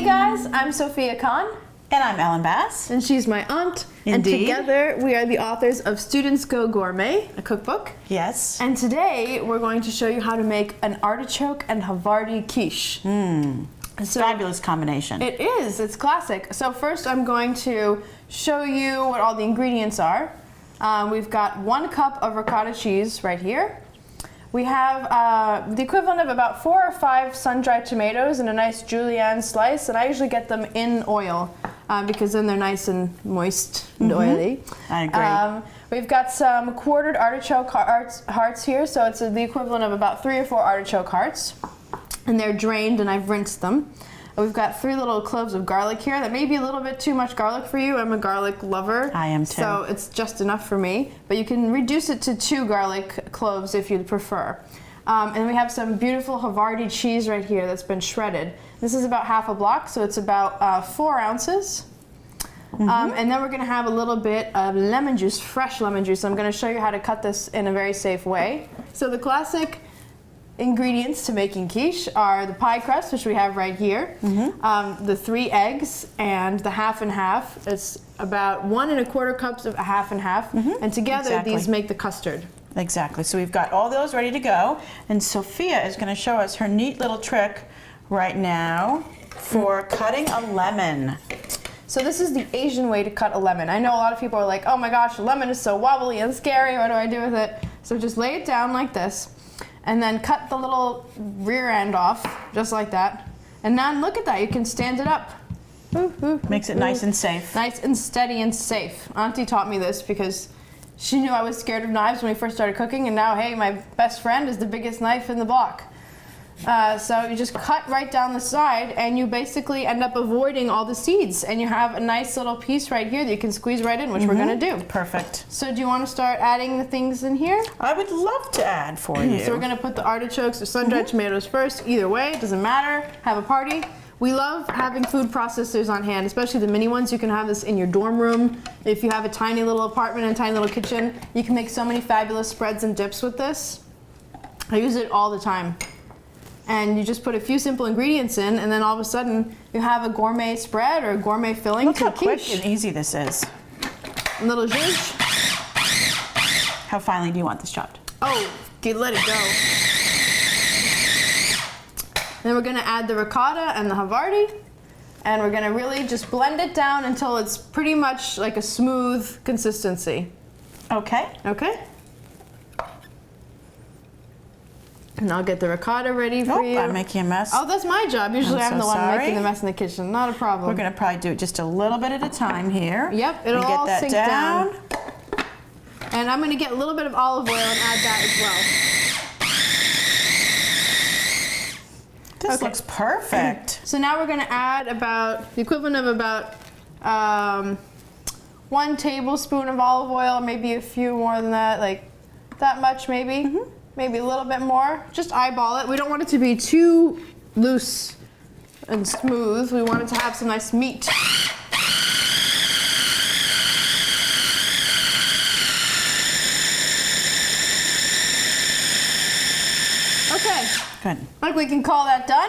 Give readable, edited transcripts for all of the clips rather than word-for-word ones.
Hey guys, I'm Sophia Khan. And I'm Ellen Bass. And she's my aunt. Indeed. And together we are the authors of Students Go Gourmet, a cookbook. Yes. And today we're going to show you how to make an artichoke and Havarti quiche. So Fabulous combination. It is, it's classic. So first I'm going to show you what all the ingredients are. We've got 1 cup of ricotta cheese right here. We have the equivalent of about 4 or 5 sun-dried tomatoes in a nice julienne slice, and I usually get them in oil because then they're nice and moist and oily. I agree. We've got some quartered artichoke hearts here, so it's the equivalent of about 3 or 4 artichoke hearts, and they're drained and I've rinsed them. We've got 3 little cloves of garlic here. That may be a little bit too much garlic for you. I'm a garlic lover. I am too. So it's just enough for me. But you can reduce it to 2 garlic cloves if you'd prefer. And we have some beautiful Havarti cheese right here that's been shredded. This is about half a block, so it's about 4 ounces. And then we're going to have a little bit of lemon juice, fresh lemon juice. I'm going to show you how to cut this in a very safe way. So the classic ingredients to making quiche are the pie crust, which we have right here, the 3 eggs, and the half and half. It's about 1 1/4 cups of a half and half, and together these make the custard. Exactly. So we've got all those ready to go, and Sophia is going to show us her neat little trick right now for cutting a lemon. So this is the Asian way to cut a lemon. I know a lot of people are like, oh my gosh, a lemon is so wobbly and scary, what do I do with it? So just lay it down like this, and then cut the little rear end off, just like that. And now look at that, you can stand it up. Makes it nice and safe. Nice and steady and safe. Auntie taught me this because she knew I was scared of knives when we first started cooking, and now, hey, my best friend is the biggest knife in the block. So you just cut right down the side, and you basically end up avoiding all the seeds, and you have a nice little piece right here that you can squeeze right in, which we're gonna do. Perfect. So do you want to start adding the things in here? I would love to add for you. So we're gonna put the artichokes or sun-dried tomatoes first. Either way, it doesn't matter. Have a party. We love having food processors on hand, especially the mini ones. You can have this in your dorm room. If you have a tiny little apartment and a tiny little kitchen, you can make so many fabulous spreads and dips with this. I use it all the time. And you just put a few simple ingredients in, and then all of a sudden you have a gourmet spread or a gourmet filling. Look to how the quick quiche. and easy this is. A little zhuzh. How finely do you want this chopped? Oh, okay, let it go. Then we're gonna add the ricotta and the Havarti, and we're gonna really just blend it down until it's pretty much like a smooth consistency. Okay. Okay? And I'll get the ricotta ready for you. I'm making a mess. Oh, that's my job. Usually I'm so the one sorry. making the mess in the kitchen. Not a problem. We're going to probably do it just a little bit at a time here. Yep, it'll and get all that sink down. And I'm going to get a little bit of olive oil and add that as well. This looks perfect. So now we're going to add about the equivalent of about 1 tablespoon of olive oil, maybe a few more than that, like that much maybe. Maybe a little bit more. Just eyeball it. We don't want it to be too loose and smooth. We want it to have some nice meat. Okay. Good. I think we can call that done.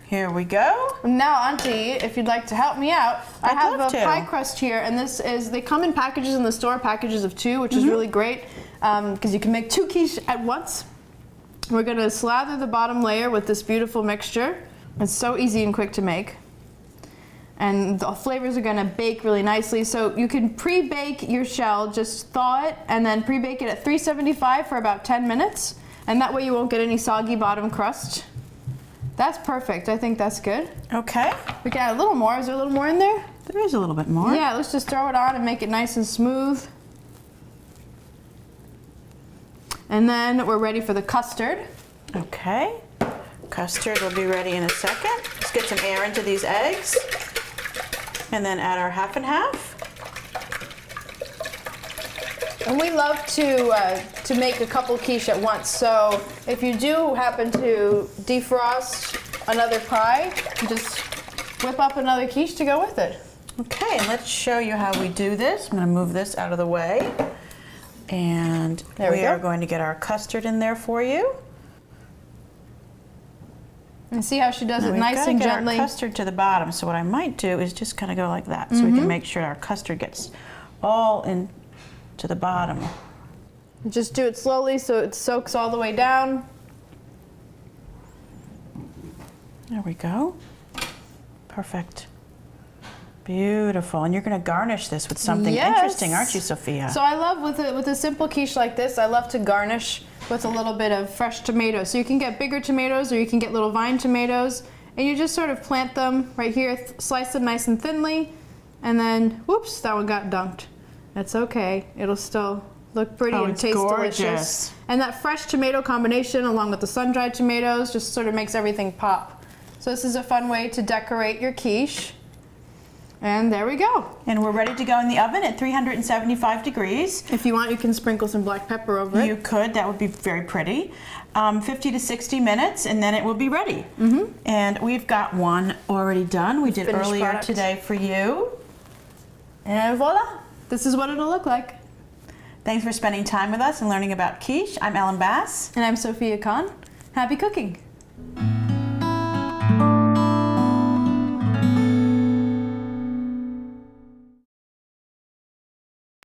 Here we go. Now, Auntie, if you'd like to help me out, I have love a to. pie crust here, and this is, they come in packages in the store, packages of 2, which is really great, because you can make 2 quiche at once. We're gonna slather the bottom layer with this beautiful mixture. It's so easy and quick to make. And the flavors are gonna bake really nicely. So you can pre-bake your shell, just thaw it, and then pre-bake it at 375 for about 10 minutes. And that way you won't get any soggy bottom crust. That's perfect. I think that's good. Okay. We can add a little more. Is there a little more in there? There is a little bit more. Yeah, let's just throw it on and make it nice and smooth. And then we're ready for the custard. Okay. Custard will be ready in a second. Let's get some air into these eggs. And then add our half and half. And we love to make a couple quiche at once. So if you do happen to defrost another pie, just whip up another quiche to go with it. Okay, and let's show you how we do this. I'm going to move this out of the way. And we are going to get our custard in there for you. And see how she does it We've nice gotta and get gently. our custard to the bottom, so what I might do is just kind of go like that, so we can make sure our custard gets all in to the bottom. Just do it slowly so it soaks all the way down. There we go. Perfect. Beautiful. And you're going to garnish this with something interesting, aren't you, Sophia? So I love with a simple quiche like this, I love to garnish with a little bit of fresh tomatoes. So you can get bigger tomatoes or you can get little vine tomatoes, and you just sort of plant them right here, slice them nice and thinly, and then whoops, that one got dunked. That's okay. It'll still look pretty and it's taste gorgeous. delicious. And that fresh tomato combination along with the sun-dried tomatoes just sort of makes everything pop. So this is a fun way to decorate your quiche. And there we go. And we're ready to go in the oven at 375 degrees. If you want, you can sprinkle some black pepper over it. You could, that would be very pretty. 50 to 60 minutes and then it will be ready. And we've got one already done. We did Finished earlier product. today for you. And voila, this is what it'll look like. Thanks for spending time with us and learning about quiche. I'm Ellen Bass. And I'm Sophia Kahn. Happy cooking.